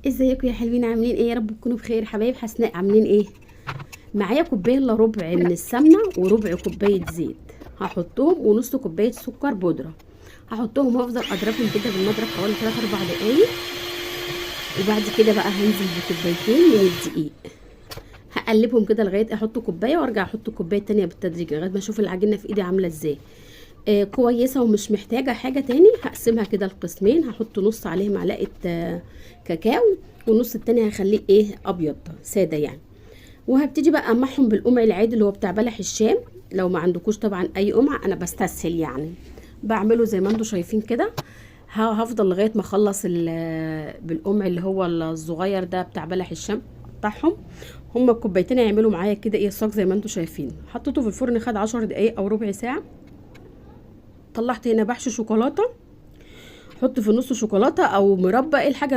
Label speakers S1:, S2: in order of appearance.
S1: ازيكم يا حلوين؟ عاملين ايه؟ يا رب تكونوا بخير. حبايب حسناء عاملين ايه؟ معايا كوبايه الا ربع من السمنه وربع كوبايه زيت، هحطهم ونص كوبايه سكر بودره. هحطهم وافضل اضربهم كده بالمضرب حوالي 3 4 دقايق. وبعد كده بقى هنزل بكوبايتين من الدقيق، هقلبهم كده لغايه احط كوبايه وارجع احط كوبايه تانية بالتدريج لغايه ما اشوف العجينه في ايدي عامله ازاي. كويسه ومش محتاجه حاجه تاني. هقسمها كده لقسمين، هحط نص عليه معلقه كاكاو، والنص التاني هخليه ايه ابيض ساده يعني. وهبتدي بقى امحهم بالقمع العادي اللي هو بتاع بلح الشام. لو ما عندكوش طبعا اي قمع، انا بستسهل يعني بعمله زي ما انتم شايفين كده. هفضل لغايه ما اخلص بالقمع اللي هو الصغير ده بتاع بلح الشام بتاعهم. هما الكوبايتين هيعملوا معايا كده ايه صاج زي ما انتم شايفين. حطيته في الفرن خد 10 دقايق او ربع ساعه. طلعت هنا بحشي شوكولاته، حط في النص شوكولاته او مربى، ايه الحاجه